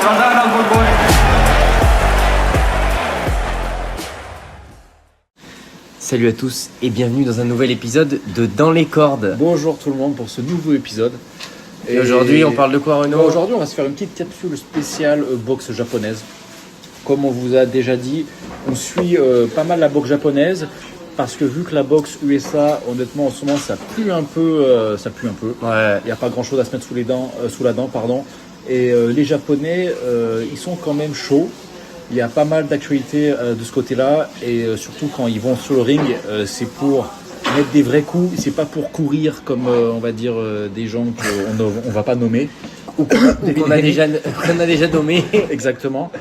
Standard dans le bol. Salut à tous et bienvenue dans un nouvel épisode de Dans les cordes. Bonjour tout le monde pour ce nouveau épisode. Et aujourd'hui on parle de quoi, Renaud? Aujourd'hui on va se faire une petite capsule spéciale boxe japonaise. Comme on vous a déjà dit, on suit pas mal la boxe japonaise parce que vu que la boxe USA, honnêtement en ce moment ça pue un peu. Ouais. Il n'y a pas grand chose à se mettre sous la dent. Et les Japonais, ils sont quand même chauds. Il y a pas mal d'actualités de ce côté-là et surtout quand ils vont sur le ring, c'est pour mettre des vrais coups, c'est pas pour courir comme on va dire des gens qu'on va pas nommer Ou qu'on a déjà nommé. Exactement.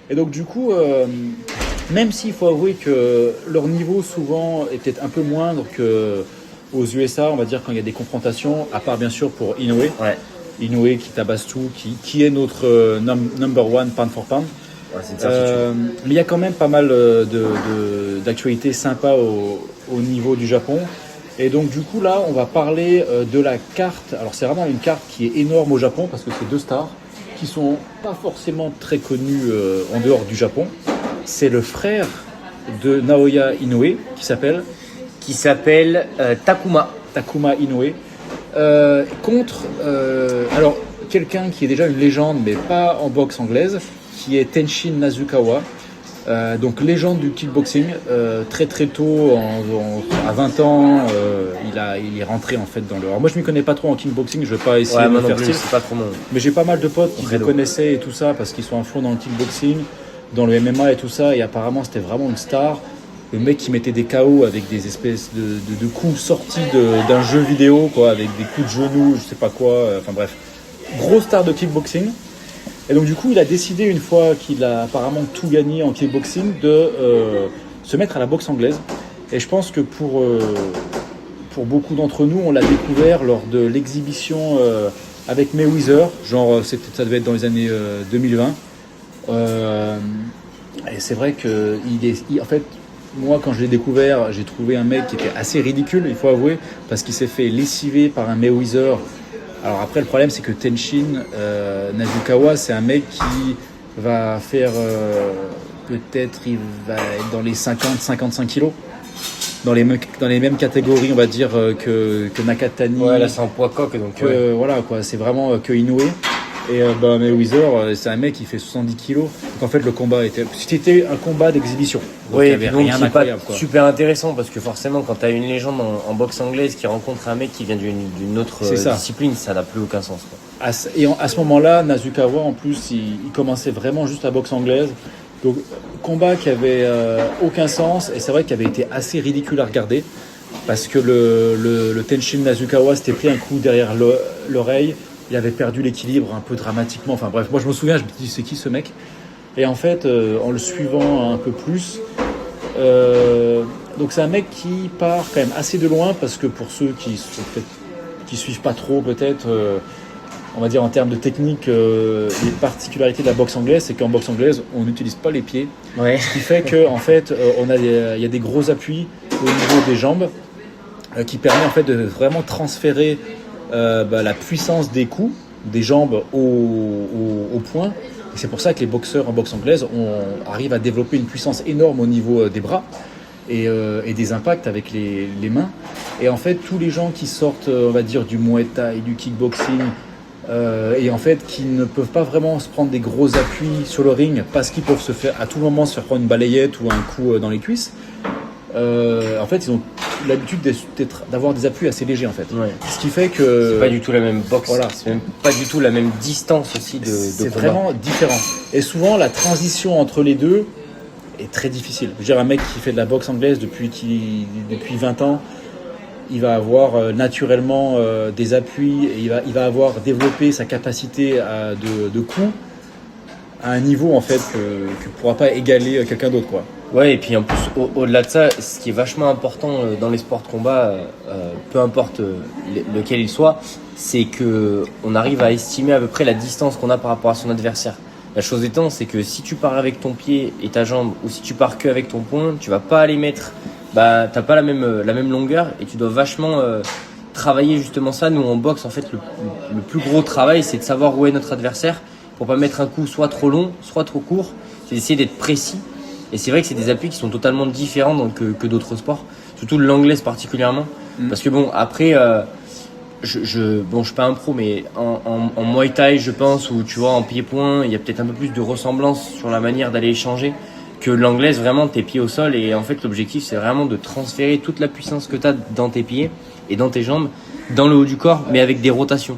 Et donc du coup, même s'il faut avouer que leur niveau souvent est peut-être un peu moindre qu'aux USA, on va dire quand il y a des confrontations, à part bien sûr pour Inoue. Ouais. Inoue qui tabasse tout, qui est notre number one pound for pound. Ouais, c'est une certitude. Mais il y a quand même pas mal d'actualités sympas au niveau du Japon. Et donc du coup là, on va parler de la carte. Alors c'est vraiment une carte qui est énorme au Japon parce que c'est deux stars qui sont pas forcément très connus en dehors du Japon. C'est le frère de Naoya Inoue qui s'appelle Takuma Inoue. Contre alors quelqu'un qui est déjà une légende mais pas en boxe anglaise, qui est Tenshin Nasukawa, donc légende du kickboxing. Très très tôt, à 20 ans, il est rentré en fait dans le... Alors moi je m'y connais pas trop en kickboxing, je vais pas essayer de me faire style, c'est pas trop mon... mais j'ai pas mal de potes qui le connaissaient et tout ça parce qu'ils sont à fond dans le kickboxing, dans le MMA et tout ça, et apparemment c'était vraiment une star. Le mec qui mettait des KO avec des espèces de coups sortis d'un jeu vidéo, quoi, avec des coups de genoux, je sais pas quoi, enfin bref. Grosse star de kickboxing. Et donc du coup, il a décidé, une fois qu'il a apparemment tout gagné en kickboxing, de se mettre à la boxe anglaise. Et je pense que pour beaucoup d'entre nous, on l'a découvert lors de l'exhibition avec Mayweather, genre ça devait être dans les années 2020. Et c'est vrai que en fait, moi quand je l'ai découvert, j'ai trouvé un mec qui était assez ridicule, il faut avouer, parce qu'il s'est fait lessiver par un Mayweather. Alors après, le problème, c'est que Tenshin Nasukawa, c'est un mec qui va faire, peut-être, il va être dans les 50-55 kilos, dans les mêmes catégories, on va dire, que Nakatani. Ouais, là c'est un poids coq, donc ouais. Voilà, quoi, c'est vraiment que Inoue. Et Mayweather, c'est un mec qui fait 70 kilos. Donc en fait, le combat c'était un combat d'exhibition. Donc, oui, il y avait donc rien c'est pas d'incroyable, quoi. super intéressant parce que forcément quand t'as une légende en boxe anglaise qui rencontre un mec qui vient d'une autre discipline, ça n'a plus aucun sens, quoi. Et à ce moment-là, Nasukawa en plus il commençait vraiment juste la boxe anglaise. Donc combat qui avait aucun sens, et c'est vrai qu'il avait été assez ridicule à regarder parce que le Tenshin Nasukawa s'était pris un coup derrière l'oreille. Il avait perdu l'équilibre un peu dramatiquement. Enfin bref, moi je me souviens, je me dis c'est qui ce mec? Et en fait, en le suivant un peu plus, donc c'est un mec qui part quand même assez de loin, parce que pour ceux qui suivent pas trop peut-être, on va dire en termes de technique, les particularités de la boxe anglaise, c'est qu'en boxe anglaise, on n'utilise pas les pieds. Ouais. Ce qui fait que en fait, il y a des gros appuis au niveau des jambes qui permet en fait de vraiment transférer la puissance des coups des jambes au point. Et c'est pour ça que les boxeurs en boxe anglaise arrivent à développer une puissance énorme au niveau des bras et des impacts avec les mains. Et en fait, tous les gens qui sortent, on va dire, du Muay Thai, du kickboxing, et en fait qui ne peuvent pas vraiment se prendre des gros appuis sur le ring parce qu'ils peuvent à tout moment se faire prendre une balayette ou un coup dans les cuisses, en fait ils ont l'habitude d'avoir des appuis assez légers, en fait. Ouais. Ce qui fait que c'est pas du tout la même boxe, voilà. C'est même pas du tout la même distance aussi de c'est combat. vraiment différent. Et souvent la transition entre les deux est très difficile. Je veux dire, un mec qui fait de la boxe anglaise depuis 20 ans, il va avoir naturellement des appuis, et il va avoir développé sa capacité de coup à un niveau en fait que pourra pas égaler quelqu'un d'autre, quoi. Ouais, et puis en plus au-delà de ça, ce qui est vachement important dans les sports de combat, peu importe lequel il soit, c'est que on arrive à estimer à peu près la distance qu'on a par rapport à son adversaire. La chose étant, c'est que si tu pars avec ton pied et ta jambe, ou si tu pars que avec ton poing, tu vas pas aller mettre, t'as pas la même longueur, et tu dois vachement travailler justement ça. Nous en boxe, en fait, le plus gros travail, c'est de savoir où est notre adversaire pour pas mettre un coup soit trop long, soit trop court. C'est d'essayer d'être précis. Et c'est vrai que c'est des appuis qui sont totalement différents donc, que d'autres sports, surtout l'anglaise particulièrement. Parce que bon, après, je suis pas un pro, mais en Muay Thai, je pense, ou tu vois, en pied-point, il y a peut-être un peu plus de ressemblance sur la manière d'aller échanger que l'anglaise, vraiment, tes pieds au sol. Et en fait, l'objectif, c'est vraiment de transférer toute la puissance que tu as dans tes pieds et dans tes jambes, dans le haut du corps, mais avec des rotations.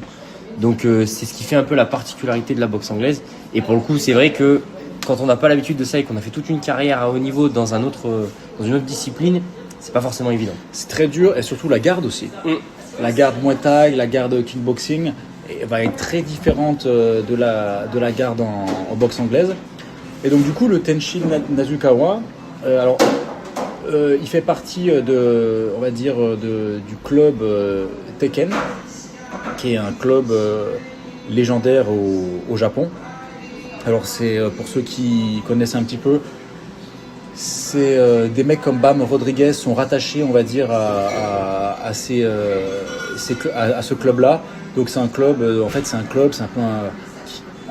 Donc, c'est ce qui fait un peu la particularité de la boxe anglaise. Et pour le coup, c'est vrai que quand on n'a pas l'habitude de ça et qu'on a fait toute une carrière à haut niveau dans une autre discipline, c'est pas forcément évident. C'est très dur et surtout la garde aussi. La garde Muay Thai, la garde kickboxing va être très différente de la garde en boxe anglaise. Et donc du coup, le Tenshin Nasukawa, il fait partie on va dire, du club Tekken, qui est un club légendaire au Japon. Alors c'est pour ceux qui connaissent un petit peu, c'est des mecs comme Bam Rodriguez sont rattachés, on va dire, à ce club-là. Donc c'est un club, c'est un peu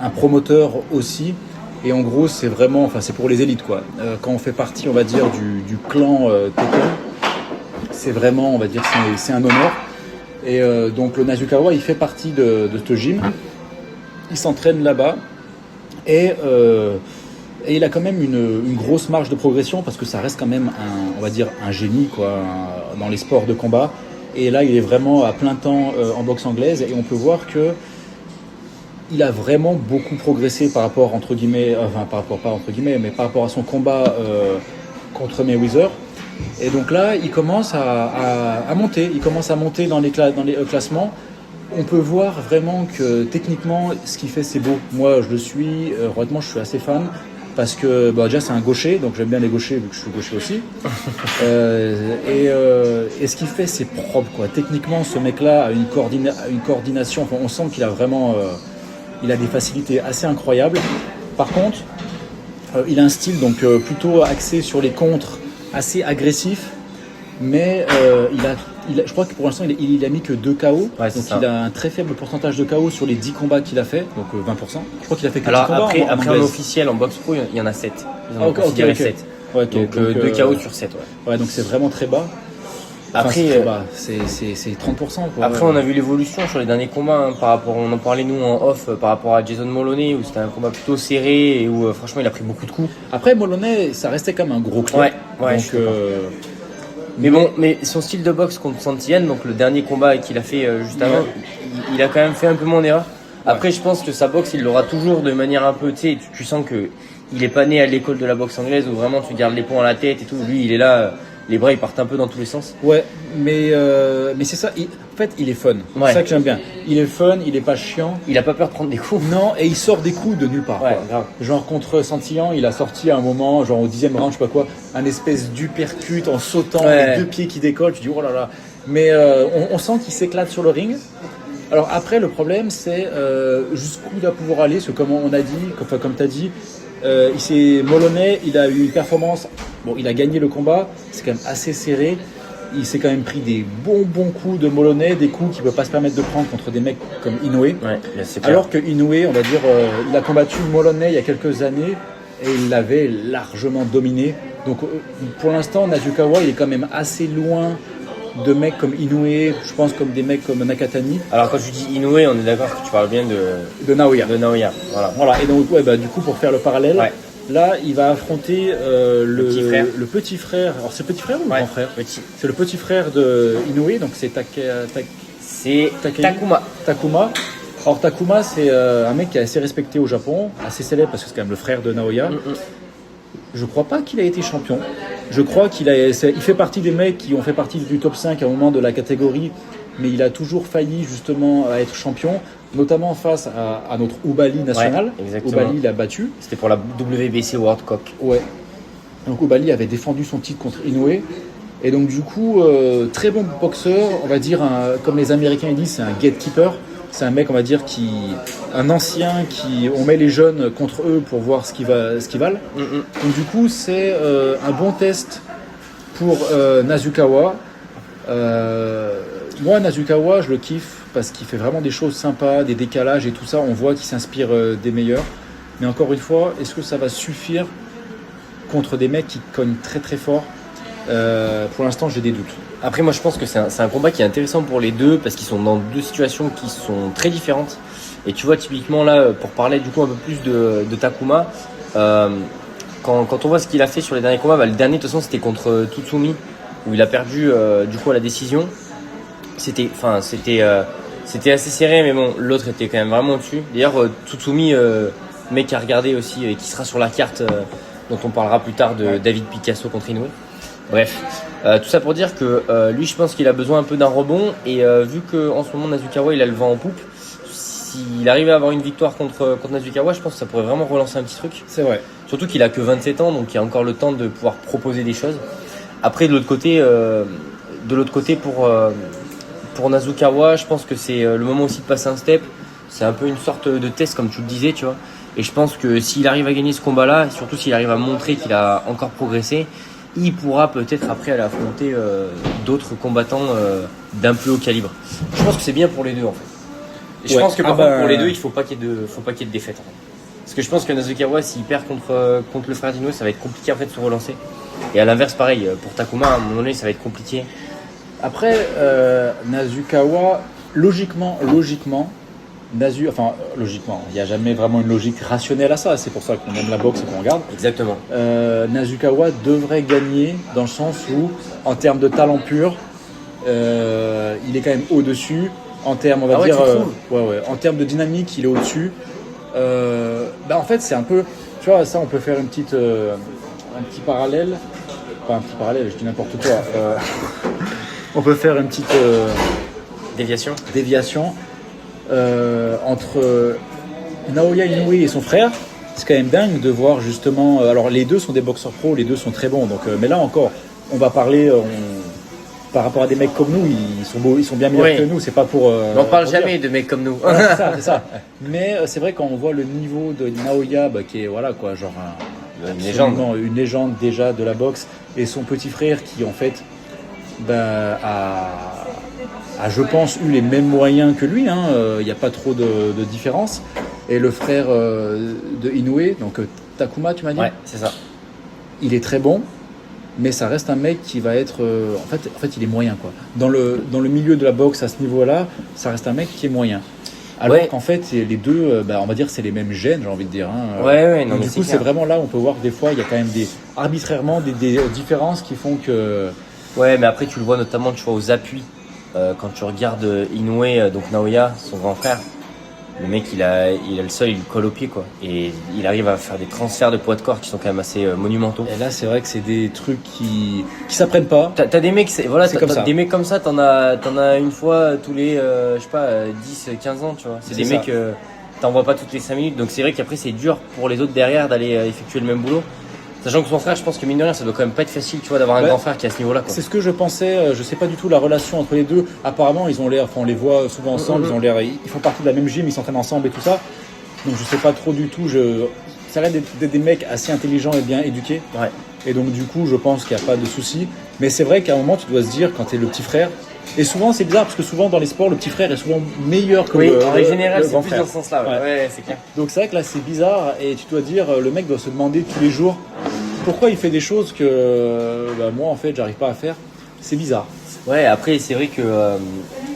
un promoteur aussi. Et en gros, c'est vraiment, c'est pour les élites quoi. Quand on fait partie, on va dire, du clan Tekken, c'est vraiment, on va dire, c'est un honneur. Et donc le Nasukawa, il fait partie de ce gym. Il s'entraîne là-bas. Et il a quand même une grosse marge de progression parce que ça reste quand même on va dire un génie quoi, dans les sports de combat. Et là, il est vraiment à plein temps en boxe anglaise et on peut voir que il a vraiment beaucoup progressé par rapport par rapport à son combat contre Mayweather. Et donc là, il commence à monter. Il commence à monter dans les classements. On peut voir vraiment que techniquement, ce qu'il fait, c'est beau. Moi, je le suis. Honnêtement, je suis assez fan. Parce que déjà, c'est un gaucher. Donc, j'aime bien les gauchers, vu que je suis gaucher aussi. Et ce qu'il fait, c'est propre, quoi. Techniquement, ce mec-là a une coordination. Enfin, on sent qu'il a vraiment... il a des facilités assez incroyables. Par contre, il a un style donc, plutôt axé sur les contres, assez agressif. Mais je crois que pour l'instant, il a mis que 2 KO. Ouais, donc il a un très faible pourcentage de KO sur les 10 combats qu'il a fait, donc 20%. Je crois qu'il a fait que 10 combats. Après en officiel, en boxe pro, il y en a 7. Ils en ont considéré 7. Ouais, donc 2 KO sur 7. Ouais, donc c'est vraiment très bas. Après, c'est très bas. C'est 30%. Quoi. Après, on a vu l'évolution sur les derniers combats. Par rapport, on en parlait nous en off par rapport à Jason Moloney, où c'était un combat plutôt serré et où franchement il a pris beaucoup de coups. Après, Moloney, ça restait comme un gros club. Ouais, donc, mais son style de boxe contre Santillan, donc le dernier combat qu'il a fait juste avant, il a quand même fait un peu moins d'erreurs. Après, je pense que sa boxe, il l'aura toujours de manière un peu, tu sens que il est pas né à l'école de la boxe anglaise où vraiment tu gardes les poings à la tête et tout. Lui, il est là, les bras ils partent un peu dans tous les sens. Ouais, mais c'est ça. En fait, il est fun. C'est ça que j'aime bien. Il est fun, il est pas chiant. Il a pas peur de prendre des coups. Non, et il sort des coups de nulle part. Ouais, quoi. grave. Genre contre Santillan, il a sorti à un moment, genre au 10e round, je sais pas quoi, un espèce d'uppercut en sautant, les 2 pieds qui décollent. Tu dis oh là là. Mais on sent qu'il s'éclate sur le ring. Alors après, le problème, c'est jusqu'où il va pouvoir aller. Parce que comme on a dit, comme tu as dit, Moloney, il a eu une performance. Bon, il a gagné le combat. C'est quand même assez serré. Il s'est quand même pris des bons coups de Moloney, des coups qu'il ne peut pas se permettre de prendre contre des mecs comme Inoue. Ouais, c'est clair. Alors que Inoue, on va dire, il a combattu Moloney il y a quelques années et il l'avait largement dominé. Donc pour l'instant, Nasukawa, il est quand même assez loin de mecs comme Inoue, je pense comme des mecs comme Nakatani. Alors quand tu dis Inoue, on est d'accord que tu parles bien de Naoya. Voilà. Et donc du coup pour faire le parallèle, là il va affronter le petit frère. Alors c'est le petit frère ou le grand frère? Petit. C'est le petit frère de Inoue, donc c'est Takuma. Alors Takuma, c'est un mec qui est assez respecté au Japon, assez célèbre parce que c'est quand même le frère de Naoya. Je crois pas qu'il a été champion. Je crois il fait partie des mecs qui ont fait partie du top 5 à un moment de la catégorie, mais il a toujours failli justement à être champion, notamment face à notre Oubali national. Ouais, Oubali l'a battu. C'était pour la WBC World Cup. Ouais. Donc Oubali avait défendu son titre contre Inoue. Et donc du coup, très bon boxeur, on va dire, comme les Américains disent, c'est un gatekeeper. C'est un mec, on va dire, un ancien on met les jeunes contre eux pour voir ce qu'ils valent. Donc du coup, c'est un bon test pour Nasukawa. Moi, Nasukawa, je le kiffe parce qu'il fait vraiment des choses sympas, des décalages et tout ça. On voit qu'il s'inspire des meilleurs. Mais encore une fois, est-ce que ça va suffire contre des mecs qui cognent très très fort? Pour l'instant, j'ai des doutes. Après, moi, je pense que c'est un combat qui est intéressant pour les deux parce qu'ils sont dans deux situations qui sont très différentes. Et tu vois, typiquement là, pour parler du coup un peu plus de Takuma, quand on voit ce qu'il a fait sur les derniers combats, le dernier de toute façon c'était contre Tsutsumi où il a perdu du coup à la décision. C'était assez serré, mais bon, l'autre était quand même vraiment au-dessus. D'ailleurs, Tsutsumi, mec à regarder aussi et qui sera sur la carte dont on parlera plus tard de David Picasso contre Inoue. Bref, tout ça pour dire que lui, je pense qu'il a besoin un peu d'un rebond et vu qu'en ce moment Nasukawa il a le vent en poupe, s'il arrive à avoir une victoire contre Nasukawa, je pense que ça pourrait vraiment relancer un petit truc. C'est vrai. Surtout qu'il a que 27 ans, donc il y a encore le temps de pouvoir proposer des choses. Après, de l'autre côté pour Nasukawa, je pense que c'est le moment aussi de passer un step. C'est un peu une sorte de test, comme tu le disais, tu vois. Et je pense que s'il arrive à gagner ce combat-là, et surtout s'il arrive à montrer qu'il a encore progressé, il pourra peut-être après aller affronter d'autres combattants d'un plus haut calibre. Je pense que c'est bien pour les deux en fait. Et je pense que par contre, pour les deux, il faut pas qu'il y ait de défaite. En fait. Parce que je pense que Nasukawa, s'il perd contre le frère d'Inoue, ça va être compliqué en fait de se relancer. Et à l'inverse, pareil, pour Takuma, à un moment donné, ça va être compliqué. Après, Nasukawa, logiquement, logiquement, il n'y a jamais vraiment une logique rationnelle à ça. C'est pour ça qu'on aime la boxe et qu'on regarde. Exactement. Nasukawa devrait gagner dans le sens où, en termes de talent pur, il est quand même au-dessus. En termes, on va dire, en termes de dynamique, il est au-dessus. En fait, c'est un peu, tu vois, ça, on peut faire un petit parallèle. Pas un petit parallèle, je dis n'importe quoi. On peut faire une petite déviation entre Naoya Inoue et son frère. C'est quand même dingue de voir justement. Alors, les deux sont des boxeurs pros, les deux sont très bons. Donc, mais là encore, on va parler. Par rapport à des mecs comme nous, ils sont bien meilleurs que nous. C'est pas pour. On parle jamais de mecs comme nous. Voilà, c'est ça. Mais c'est vrai quand on voit le niveau de Naoya, qui est voilà quoi, genre une légende déjà de la boxe, et son petit frère qui en fait a je pense eu les mêmes moyens que lui. Il n'y a pas trop de différence. Et le frère de Inoue, donc Takuma, tu m'as dit. Ouais, c'est ça. Il est très bon. Mais ça reste un mec qui va être... en fait, il est moyen, quoi. Dans le milieu de la boxe, à ce niveau-là, ça reste un mec qui est moyen. Alors qu'en fait, les deux, on va dire, c'est les mêmes gènes, j'ai envie de dire. Non, du coup, c'est vraiment là où on peut voir que des fois, il y a quand même arbitrairement des différences qui font que... Ouais, mais après, tu le vois notamment, aux appuis. Quand tu regardes Inoue, donc Naoya, son grand frère, le mec, il a le sol, il le colle au pied, quoi. Et il arrive à faire des transferts de poids de corps qui sont quand même assez monumentaux. Et là, c'est vrai que c'est des trucs qui s'apprennent pas. T'as des mecs, des mecs comme ça, t'en as une fois tous les, 10, 15 ans, tu vois. C'est des mecs, t'en vois pas toutes les 5 minutes. Donc c'est vrai qu'après, c'est dur pour les autres derrière d'aller effectuer le même boulot. Sachant que son frère, je pense que mine de rien, ça doit quand même pas être facile, tu vois, d'avoir un grand frère qui est à ce niveau-là, quoi. C'est ce que je pensais. Je sais pas du tout la relation entre les deux. Apparemment, ils ont l'air, on les voit souvent ensemble. Ils font partie de la même gym, ils s'entraînent ensemble et tout ça. Donc je sais pas trop du tout. Ça a l'air d'être des mecs assez intelligents et bien éduqués. Ouais. Et donc du coup, je pense qu'il n'y a pas de souci. Mais c'est vrai qu'à un moment, tu dois se dire quand t'es le petit frère. Et souvent, c'est bizarre parce que souvent dans les sports, le petit frère est souvent meilleur que le grand frère. Oui, en général, c'est plus dans ce sens-là. Ouais, c'est clair. Donc c'est vrai que là, c'est bizarre et tu dois dire, le mec doit se demander tous les jours pourquoi il fait des choses que moi en fait j'arrive pas à faire. C'est bizarre. Ouais, après c'est vrai que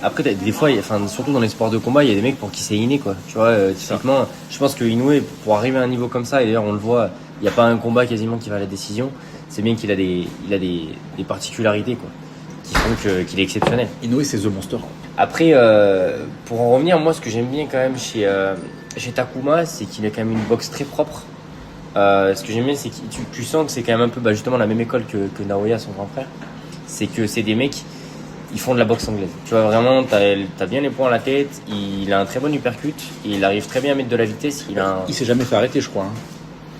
après des fois, surtout dans les sports de combat, il y a des mecs pour qui c'est inné, quoi. Tu vois, typiquement, je pense que Inoue, pour arriver à un niveau comme ça, et d'ailleurs on le voit, il n'y a pas un combat quasiment qui va à la décision. C'est bien qu'il a des particularités, quoi, qui font qu'il est exceptionnel. Inoue, c'est The Monster. Après, pour en revenir, moi, ce que j'aime bien quand même chez Takuma, c'est qu'il a quand même une boxe très propre. Ce que j'aime bien, c'est que tu sens que c'est quand même un peu justement la même école que Naoya, son grand frère. C'est que c'est des mecs, ils font de la boxe anglaise. Tu vois, vraiment, t'as bien les points à la tête, il a un très bon uppercut, il arrive très bien à mettre de la vitesse. Il s'est jamais fait arrêter, je crois.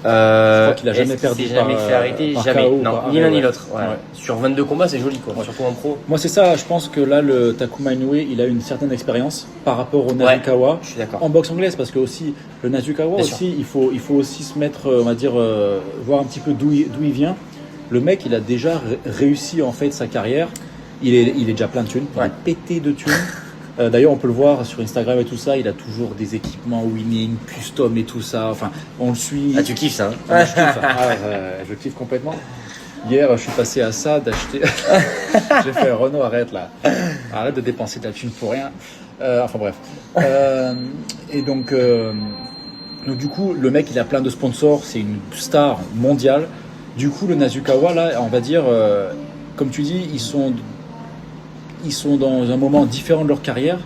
Je crois qu'il a jamais perdu. Jamais fait arrêter, jamais. KO, non, ni l'un ni l'autre. Ouais. Sur 22 combats, c'est joli, quoi. Ouais. Surtout en pro. Moi, c'est ça. Je pense que là, le Takuma Inoue, il a une certaine expérience par rapport au Nasukawa. Je suis d'accord. En boxe anglaise, parce que aussi le Nasukawa bien aussi, il faut aussi se mettre, on va dire, voir un petit peu d'où il vient. Le mec, il a déjà réussi en fait sa carrière. il est déjà plein de thunes, il est pété de thunes. D'ailleurs, on peut le voir sur Instagram et tout ça, il a toujours des équipements winning, custom et tout ça. Enfin, on le suit. Ah, tu kiffes ça, hein? Je kiffe. Je kiffe complètement. Hier, je suis passé à ça d'acheter. J'ai fait Renaud, arrête là. Arrête de dépenser ta thune pour rien. Enfin bref. Et donc, du coup, le mec, il a plein de sponsors. C'est une star mondiale. Du coup, le Nasukawa, là, on va dire, comme tu dis, ils sont dans un moment différent de leur carrière.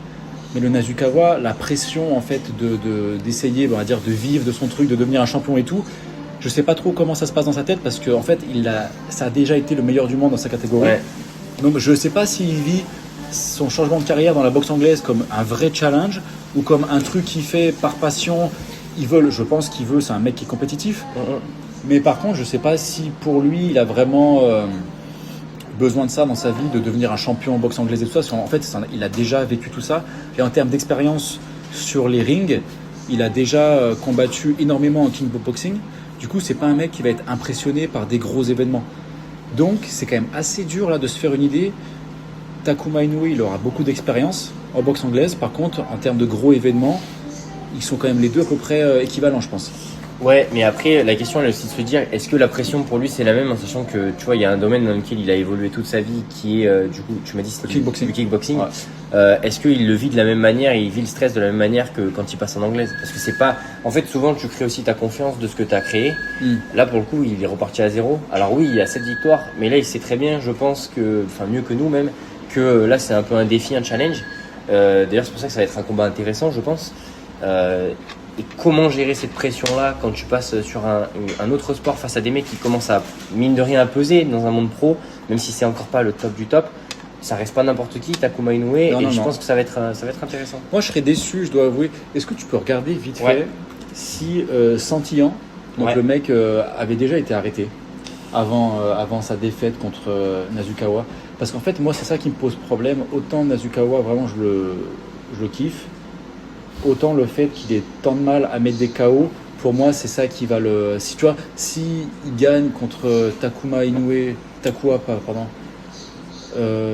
Mais le Nasukawa, la pression en fait d'essayer, on va dire, de vivre de son truc, de devenir un champion et tout. Je sais pas trop comment ça se passe dans sa tête parce que en fait, ça a déjà été le meilleur du monde dans sa catégorie. Ouais. Donc je sais pas s'il vit son changement de carrière dans la boxe anglaise comme un vrai challenge ou comme un truc qu'il fait par passion. Je pense qu'il veut, c'est un mec qui est compétitif. Mais par contre, je sais pas si pour lui, il a vraiment besoin de ça dans sa vie, de devenir un champion en boxe anglaise et tout ça. En fait, il a déjà vécu tout ça. Et en termes d'expérience sur les rings, il a déjà combattu énormément en kickboxing. Du coup, c'est pas un mec qui va être impressionné par des gros événements. Donc, c'est quand même assez dur là de se faire une idée. Takuma Inoue, il aura beaucoup d'expérience en boxe anglaise. Par contre, en termes de gros événements, ils sont quand même les deux à peu près équivalents, je pense. Ouais, mais après, la question elle est aussi de se dire, est-ce que la pression pour lui c'est la même, en sachant que tu vois, il y a un domaine dans lequel il a évolué toute sa vie qui est, du coup, tu m'as dit c'était le kickboxing. Ouais. Est-ce qu'il le vit de la même manière et il vit le stress de la même manière que quand il passe en anglaise? Parce que c'est pas. En fait, souvent tu crées aussi ta confiance de ce que tu as créé. Là, pour le coup, il est reparti à zéro. Alors, oui, il y a 7 victoires, mais là, il sait très bien, je pense que, enfin, mieux que nous même, que là, c'est un peu un défi, un challenge. D'ailleurs, c'est pour ça que ça va être un combat intéressant, je pense. Et comment gérer cette pression-là quand tu passes sur un autre sport face à des mecs qui commencent à, mine de rien, à peser dans un monde pro, même si c'est encore pas le top du top, ça reste pas n'importe qui, Takuma Inoue, je pense que ça va être intéressant. Moi, je serais déçu, je dois avouer. Est-ce que tu peux regarder vite fait si Santillan, donc le mec avait déjà été arrêté avant sa défaite contre Nasukawa? Parce qu'en fait, moi, c'est ça qui me pose problème. Autant Nasukawa, vraiment, je le kiffe. Autant le fait qu'il ait tant de mal à mettre des KO, pour moi c'est ça qui va le. Si tu vois, si il gagne contre Takuma Inoue,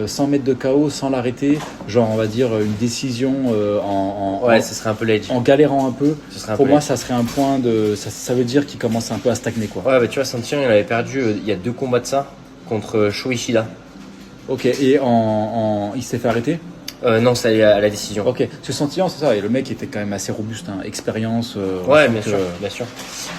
sans mettre de KO, sans l'arrêter, genre on va dire une décision ce serait un peu l'edge. En galérant un peu. Pour moi, ça serait un point de. Ça veut dire qu'il commence un peu à stagner quoi. Ouais, bah tu vois, Santillan il avait perdu il y a 2 combats de ça contre Sho Ishida. Ok, et il s'est fait arrêter? Non, ça allait à la décision. Ok, ce Santillan, c'est ça. Et le mec était quand même assez robuste, hein. Expérience. Ouais, bien sûr.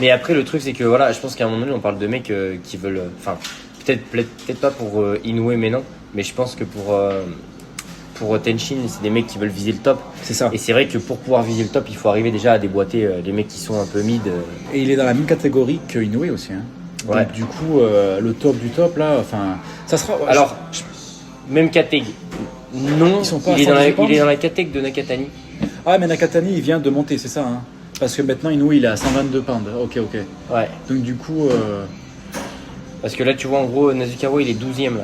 Mais après, le truc, c'est que voilà, je pense qu'à un moment donné, on parle de mecs qui veulent. Enfin, peut-être pas pour Inoue, mais non. Mais je pense que pour Tenshin, c'est des mecs qui veulent viser le top. C'est ça. Et c'est vrai que pour pouvoir viser le top, il faut arriver déjà à déboîter les mecs qui sont un peu mid. Et il est dans la même catégorie que Inoue aussi. Hein. Ouais. Donc, du coup, le top du top, là, enfin, ça sera. Alors, même catégorie. Non, il est dans la catégorie de Nakatani. Ah, mais Nakatani, il vient de monter, c'est ça, hein? Parce que maintenant, Inoue, il est à 122 pounds. Ok. Ouais. Donc, du coup. Parce que là, tu vois, en gros, Nasukawa, il est 12e là,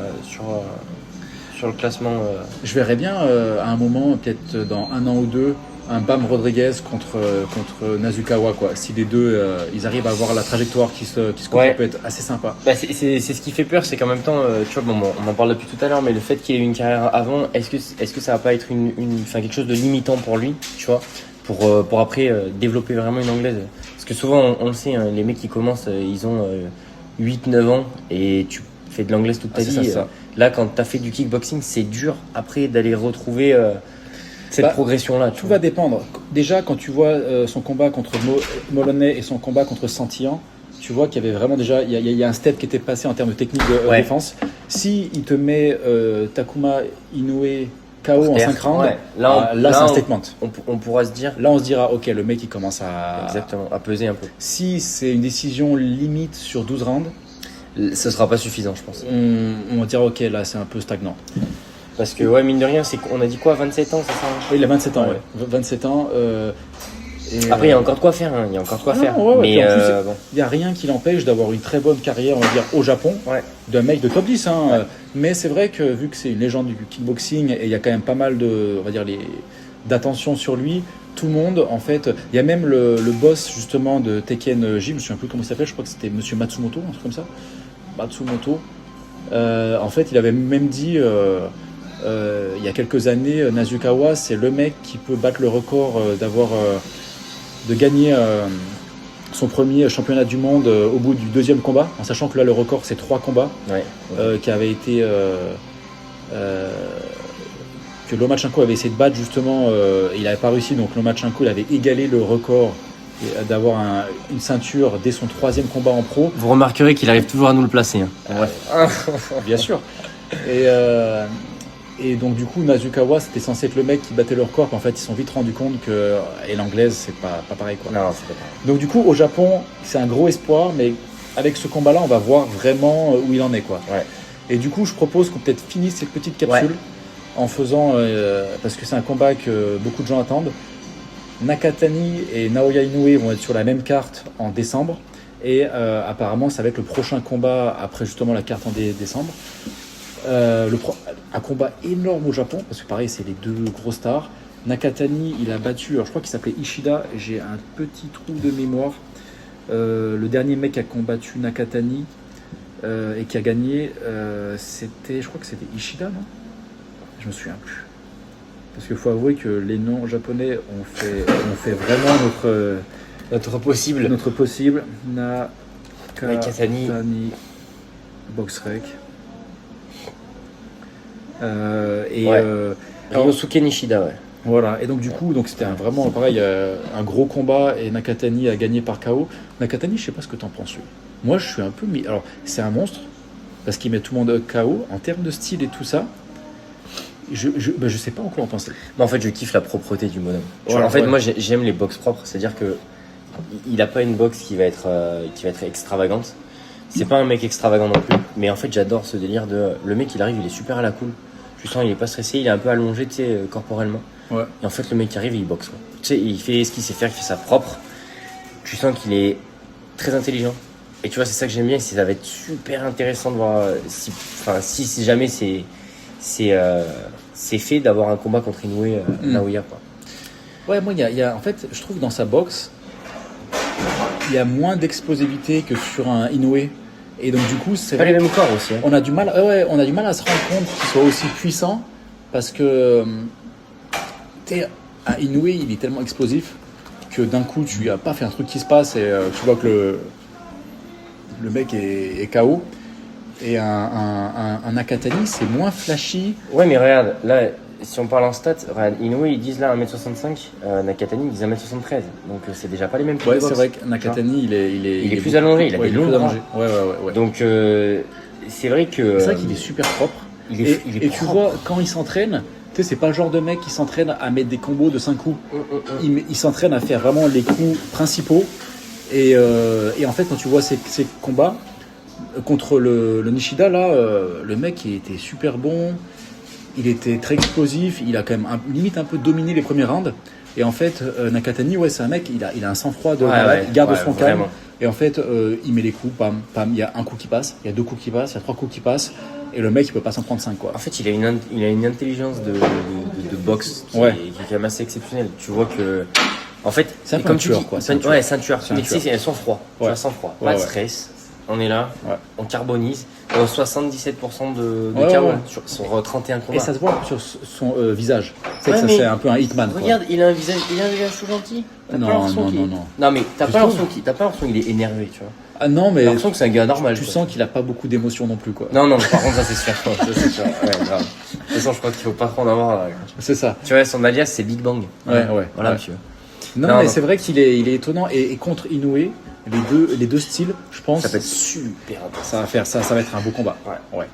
sur le classement. Je verrais bien, à un moment, peut-être dans 1 an ou 2, un Bam Rodriguez contre Nasukawa, quoi. Si les deux, ils arrivent à avoir la trajectoire qui se ça peut être assez sympa. Bah, c'est ce qui fait peur, c'est qu'en même temps, tu vois, on en parle depuis tout à l'heure, mais le fait qu'il ait eu une carrière avant, est-ce que ça va pas être quelque chose de limitant pour lui, tu vois, pour après développer vraiment une anglaise? Parce que souvent, on le sait, hein, les mecs qui commencent, ils ont 8-9 ans et tu fais de l'anglaise toute ta vie. Ça. Là, quand tu as fait du kickboxing, c'est dur après d'aller retrouver cette progression-là. Tout va dépendre. Déjà, quand tu vois son combat contre Moloney et son combat contre Santillan, tu vois qu'il y avait vraiment déjà, il y a un step qui était passé en termes de technique de défense. Si il te met Takuma Inoue KO en 5 rounds, là c'est un statement. On pourra se dire. Là, on se dira, ok, le mec il commence à. Exactement, à peser un peu. Si c'est une décision limite sur 12 rounds, ce sera pas suffisant, je pense. On va dire, ok, là c'est un peu stagnant. Parce que, mine de rien, on a dit quoi, 27 ans, c'est ça? Oui, il a 27 ans, ouais. 27 ans. Après, il y a encore de quoi faire, hein. Il y a encore de quoi faire. Mais il n'y a rien qui l'empêche d'avoir une très bonne carrière, on va dire, au Japon, d'un mec de top 10. Hein. Ouais. Mais c'est vrai que, vu que c'est une légende du kickboxing, et il y a quand même pas mal on va dire, d'attention sur lui, tout le monde, en fait, il y a même le boss, justement, de Tekken Gym, je ne me souviens plus comment il s'appelle, je crois que c'était Monsieur Matsumoto, un truc comme ça. Matsumoto. En fait, il avait même dit il y a quelques années, Nasukawa, c'est le mec qui peut battre le record de gagner son premier championnat du monde au bout du deuxième combat, en sachant que là le record c'est 3 combats, qui avait été que Lomachenko avait essayé de battre justement, il n'avait pas réussi, donc Lomachenko il avait égalé le record d'avoir une ceinture dès son 3e combat en pro. Vous remarquerez qu'il arrive toujours à nous le placer. Bien sûr. Et donc du coup Nasukawa c'était censé être le mec qui battait le record, mais en fait ils se sont vite rendus compte que et l'anglaise c'est pas pareil quoi. Non, c'est pas pareil. Donc du coup au Japon c'est un gros espoir, mais avec ce combat là on va voir vraiment où il en est quoi. Ouais. Et du coup je propose qu'on peut-être finisse cette petite capsule en faisant parce que c'est un combat que beaucoup de gens attendent. Nakatani et Naoya Inoue vont être sur la même carte en décembre, et apparemment ça va être le prochain combat après justement la carte en décembre. Un combat énorme au Japon parce que pareil c'est les deux gros stars. Nakatani il a battu, alors je crois qu'il s'appelait Ishida, j'ai un petit trou de mémoire, le dernier mec qui a combattu Nakatani et qui a gagné je crois que c'était Ishida, non, je me souviens plus parce qu'il faut avouer que les noms japonais ont fait vraiment Notre possible. Nakatani Boxrec. Ryosuke Nishida, ouais. Voilà, et donc du coup, c'était vraiment pareil, un gros combat, et Nakatani a gagné par KO. Nakatani, je sais pas ce que t'en penses. Moi, je suis un peu mis. Alors, c'est un monstre parce qu'il met tout le monde KO en termes de style et tout ça. Je sais pas en quoi en penser. Mais en fait, je kiffe la propreté du bonhomme. Voilà, moi, j'aime les box propres, c'est-à-dire que il a pas une box qui va être extravagante. C'est pas un mec extravagant non plus, mais en fait, j'adore ce délire de le mec, il arrive, il est super à la cool. Tu sens, il est pas stressé, il est un peu allongé, tu sais, corporellement. Ouais. Et en fait, le mec qui arrive, il boxe. Quoi. Tu sais, il fait ce qu'il sait faire, il fait ça propre. Tu sens qu'il est très intelligent. Et tu vois, c'est ça que j'aime bien, ça va être super intéressant de voir si jamais c'est fait d'avoir un combat contre Inoue Naoya, quoi. Ouais, moi, il y a, en fait, je trouve dans sa boxe, il y a moins d'explosivité que sur un Inoue. Et donc, du coup, c'est pas les mêmes corps aussi. Hein. On a du mal à se rendre compte qu'il soit aussi puissant parce que un Inoue, il est tellement explosif que d'un coup, tu lui as pas fait un truc qui se passe et tu vois que le mec est KO. Et un Nakatani, c'est moins flashy. Ouais, mais regarde, là, si on parle en stats, regarde, Inoue, ils disent là 1m65, Nakatani, ils disent 1m73. Donc, c'est déjà pas les mêmes types de boxe. C'est vrai que Nakatani, il est plus allongé, il a des longs bras. Ouais. Donc, c'est vrai que. C'est vrai qu'il est super propre. Il est propre. Tu vois, quand il s'entraîne, tu sais, c'est pas le genre de mec qui s'entraîne à mettre des combos de 5 coups. Il s'entraîne à faire vraiment les coups principaux. Et en fait, quand tu vois ces combats, contre le Nishida, là, le mec il était super bon, il était très explosif, il a quand même limite un peu dominé les premiers rounds. Et en fait, Nakatani, c'est un mec, il a un sang-froid de malade, il garde son calme. Et en fait, il met les coups, pam, pam, il y a un coup qui passe, il y a 2 coups qui passent, il y a 3 coups qui passent, et le mec il peut pas s'en prendre 5 quoi. En fait, il a une intelligence de boxe qui est quand même assez exceptionnelle. Tu vois que. En fait, c'est un peu un tueur, quoi. C'est un tueur. Mais tu sais, sans froid. Tu vois, sans froid. Pas de stress. On est là, on carbonise, on a 77% de KO sur 31 combats. Et ça se voit sur son visage. C'est que ça c'est un peu un hitman. Regarde, il a un visage tout gentil. Non, mais t'as pas l'impression qu'il est énervé, tu vois. Ah non, mais t'as l'impression que c'est un gars normal. Tu sens qu'il a pas beaucoup d'émotions non plus, quoi. Non, par contre ça c'est sûr. Ouais, grave. De toute façon, je crois qu'il faut pas trop en avoir là. C'est ça. Tu vois, son alias c'est Big Bang. Voilà, monsieur. Non, mais c'est vrai qu'il est étonnant et contre Inoue. Les deux styles, je pense. Ça peut être super intéressant. Ça va être un beau combat. Ouais.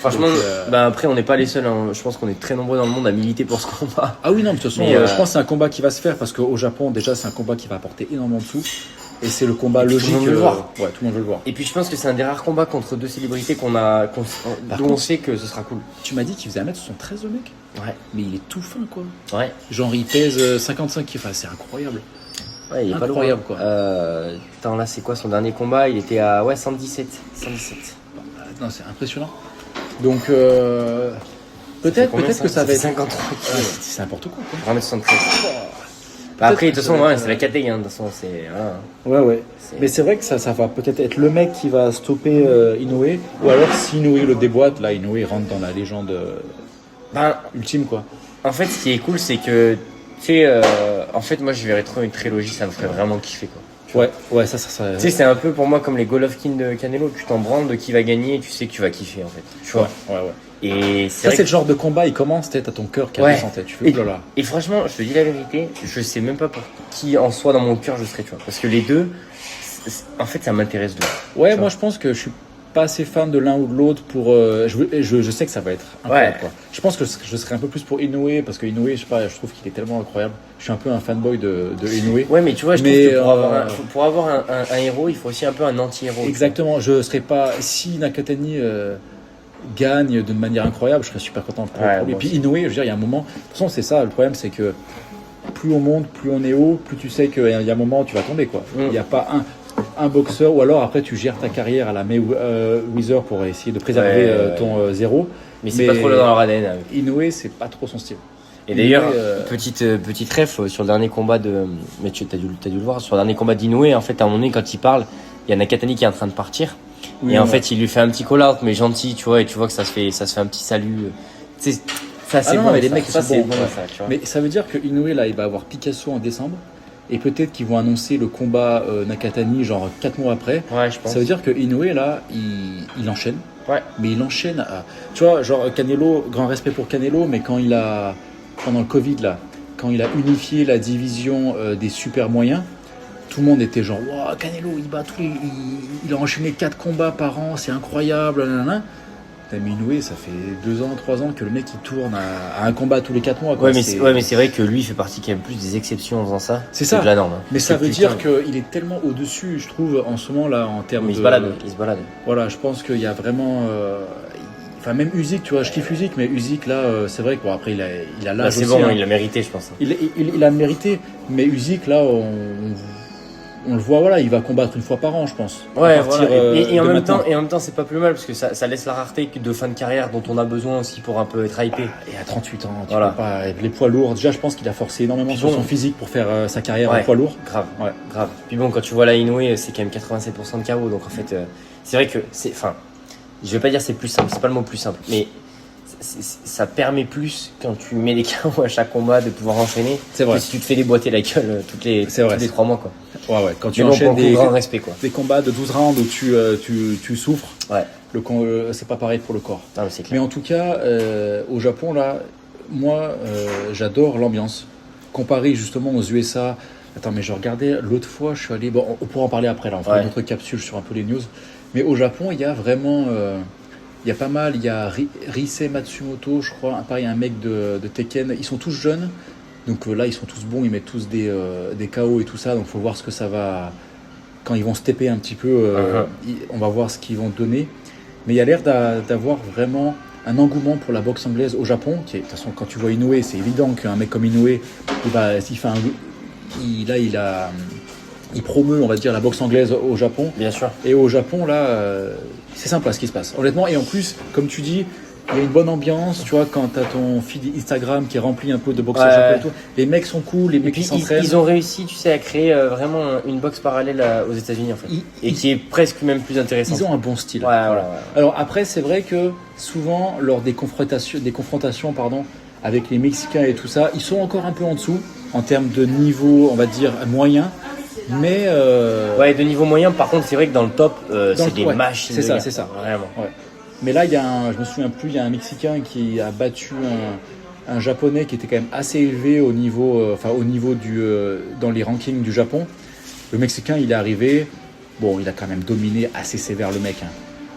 Franchement, après, on n'est pas les seuls. Hein. Je pense qu'on est très nombreux dans le monde à militer pour ce combat. Ah oui, non, de toute façon, je pense que c'est un combat qui va se faire parce qu'au Japon, déjà, c'est un combat qui va apporter énormément de sous. Et c'est le combat logique. Tout le monde veut le voir. Ouais, tout le monde veut le voir. Et puis, je pense que c'est un des rares combats contre 2 célébrités dont on sait que ce sera cool. Tu m'as dit qu'il faisait 1m73, le mec ? Ouais. Mais il est tout fin, quoi. Ouais. Genre, il pèse 55, enfin, c'est incroyable. Ouais, il est incroyable, pas loin. Quoi. Putain, là, c'est quoi son dernier combat ? Il était à 117. Non, c'est impressionnant. Donc, peut-être que ça va être 53. C'est n'importe quoi. 1m73. Après, de toute façon, c'est la catégorie. De toute façon, c'est. Voilà. Ouais. Mais c'est vrai que ça va peut-être être le mec qui va stopper Inoue. Ou alors, si Inoue le déboîte, là, Inoue rentre dans la légende Ben, ultime, quoi. en fait, ce qui est cool, c'est que, tu sais, en fait, moi, je verrais trop une trilogie, ça me ferait vraiment kiffer, quoi. Ouais, ça. Tu sais, c'est un peu pour moi comme les Golovkin de Canelo. Tu t'en branles de qui va gagner et tu sais que tu vas kiffer, en fait. Tu vois. Ouais. Et Ça, c'est le genre de combat, il commence, t'as ton cœur qui a Ouais. en tête. Tu fais, oh là là. Et franchement, je te dis la vérité, je sais même pas pour qui en soi dans mon cœur je serais, tu vois. Parce que les deux, en fait, ça m'intéresse de ouf. Ouais, Tu moi vois. je pense que je suis pas assez fan de l'un ou de l'autre pour. Je sais que ça va être incroyable. Ouais. Quoi. Je pense que je serais un peu plus pour Inoue parce que Inoue, je sais pas, je trouve qu'il est tellement incroyable. Je suis un peu un fanboy de Inoue. Ouais, mais tu vois, je Mais, trouve que pour avoir un héros, il faut aussi un peu un anti-héros. Exactement. Je serais pas. Si Nakatani gagne d'une manière incroyable, je serais super content pour lui. Et puis Inoue, je veux dire, il y a un moment. De toute façon, c'est ça. Le problème, c'est que plus on monte, plus on est haut, plus tu sais qu'il y a un moment où tu vas tomber, quoi. Il n'y a pas un boxeur, ou alors après tu gères ta carrière à la Mayweather pour essayer de préserver ton zéro. Mais c'est pas trop dans leur ADN. Inoue, c'est pas trop son style. Et d'ailleurs, petite ref sur le dernier combat de. Mais t'as dû le voir, sur le dernier combat d'Inoue, en fait, à un moment donné, quand il parle, il y a Nakatani qui est en train de partir. Et en fait, il lui fait un petit call-out, mais gentil, tu vois, et tu vois que ça se fait un petit salut. Tu sais, ça, c'est bon. Mais les mecs, ça, sont c'est bons. bon, ça, tu vois. Mais ça veut dire que Inoue, là, il va avoir Picasso en décembre. Et peut-être qu'ils vont annoncer le combat Nakatani genre 4 mois après. Ouais, je pense. Ça veut dire que Inoue là, il enchaîne. Ouais. Mais il enchaîne. Tu vois, genre Canelo, grand respect pour Canelo, mais quand il a pendant le Covid là, quand il a unifié la division des super moyens, tout le monde était genre waouh, Canelo, il bat il a enchaîné 4 combats par an, c'est incroyable. Nanana. Mais Inoue, ça fait 2 ans, 3 ans que le mec il tourne à un combat tous les 4 mois. Quoi. Ouais, mais c'est vrai que lui il fait partie quand même plus des exceptions en faisant ça. C'est ça. De la norme. Mais ça veut dire qu'il est tellement au-dessus, je trouve, en ce moment là, en termes de. Il se balade. Voilà, je pense qu'il y a vraiment. Enfin, même Usyk, tu vois, je kiffe Usyk, mais Usyk là, c'est vrai que bon, après il a l'âge c'est aussi. bon, hein. il l'a mérité, je pense. Il a mérité, mais Usyk là, on le voit, voilà, il va combattre une fois par an, je pense. Ouais, voilà. Et en même temps, c'est pas plus mal parce que ça laisse la rareté de fin de carrière dont on a besoin aussi pour un peu être hypé. Et à 38 ans, tu voilà. peux pas. Avec les poids lourds, déjà, je pense qu'il a forcé énormément sur son physique pour faire sa carrière en poids lourd. Grave. Puis bon, quand tu vois la Inoue, c'est quand même 87% de KO, donc en fait, c'est vrai que je vais pas dire c'est plus simple, c'est pas le mot plus simple, mais ça permet plus quand tu mets des KO à chaque combat de pouvoir enchaîner que si tu te fais déboîter la gueule tous les 3 mois, quoi. Ouais, quand tu enchaînes des combats de 12 rounds où tu souffres, ouais. C'est pas pareil pour le corps. Non, mais en tout cas, au Japon, là, moi, j'adore l'ambiance. Comparé justement aux USA. Attends, mais je regardais l'autre fois, je suis allé. Bon, on pourra en parler après, là, on fera une autre capsule sur un peu les news. Mais au Japon, il y a vraiment. Il y a pas mal, il y a Risei Matsumoto, je crois, pareil, un mec de Tekken. Ils sont tous jeunes, donc là, ils sont tous bons, ils mettent tous des KO et tout ça, donc il faut voir ce que ça va. Quand ils vont stepper un petit peu, on va voir ce qu'ils vont donner. Mais il y a l'air d'avoir vraiment un engouement pour la boxe anglaise au Japon. De toute façon, quand tu vois Inoue, c'est évident qu'un mec comme Inoue, il promeut, on va dire, la boxe anglaise au Japon. Bien sûr. Et au Japon, là, c'est simple, ce qui se passe. Honnêtement, et en plus, comme tu dis, il y a une bonne ambiance, tu vois, quand tu as ton feed Instagram qui est rempli un peu de boxeurs japonais et tout. Les mecs sont cool, les mecs qui s'entraînent. Ils ont réussi, tu sais, à créer vraiment une boxe parallèle aux États-Unis, en fait. Qui est presque même plus intéressante. Ils ont un bon style. Ouais. Alors après, c'est vrai que souvent, lors des confrontations, avec les Mexicains et tout ça, ils sont encore un peu en dessous en termes de niveau, on va dire, moyen. Mais ouais, de niveau moyen, par contre, c'est vrai que dans le top, c'est des machines. C'est ça. Vraiment. Ouais. Mais là, je me souviens plus, il y a un Mexicain qui a battu un Japonais qui était quand même assez élevé au niveau dans les rankings du Japon. Le Mexicain, il est arrivé, bon, il a quand même dominé assez sévère le mec. Hein.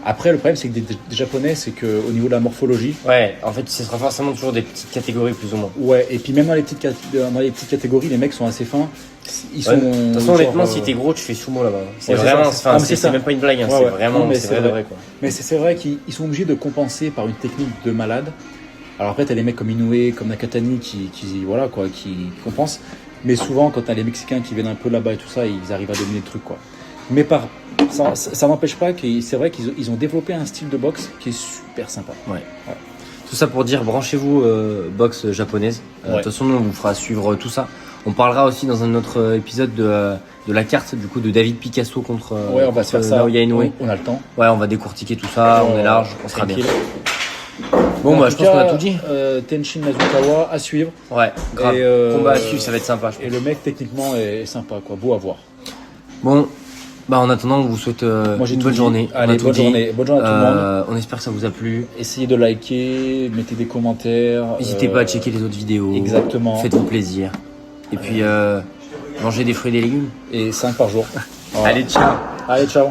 Après, le problème, c'est que des Japonais, c'est qu'au niveau de la morphologie. Ouais, en fait, ce sera forcément toujours des petites catégories plus ou moins. Ouais, et puis même dans les petites catégories, les mecs sont assez fins. De toute façon, honnêtement, si t'es gros, tu fais sumo là-bas. C'est vraiment, c'est même pas une blague, hein, c'est vraiment, c'est vrai, quoi. Mais c'est vrai qu'ils sont obligés de compenser par une technique de malade. Alors après, t'as des mecs comme Inoue, comme Nakatani qui compensent. Mais souvent, quand t'as les Mexicains qui viennent un peu là-bas et tout ça, ils arrivent à dominer le truc, quoi. Mais ça n'empêche pas que c'est vrai qu'ils ont développé un style de boxe qui est super sympa. Ouais. Tout ça pour dire, branchez-vous boxe japonaise. De toute façon, on vous fera suivre tout ça. On parlera aussi dans un autre épisode de la carte du coup de David Picasso contre on va se faire ça. Naoya Inoue. On a le temps. Ouais, on va décortiquer tout ça, on est large, on sera bien. Bon, En bah, je tout pense qu'on a cas, tout dit. Tenshin Nasukawa à suivre. Ouais, grave. Et, Combat à suivre, ça va être sympa, je pense. Et le mec, techniquement, est sympa, quoi. Beau à voir. Bon, bah en attendant, on vous souhaite Moi, j'ai une tout bonne dit. journée. On a Allez, tout bonne dit. journée. Bonne journée à tout le monde. On espère que ça vous a plu. Essayez de liker, mettez des commentaires. N'hésitez pas à checker les autres vidéos. Exactement. Faites-vous plaisir. Et puis, mangez des fruits et des légumes. Et 5 par jour. Voilà. Allez, ciao. Allez, ciao.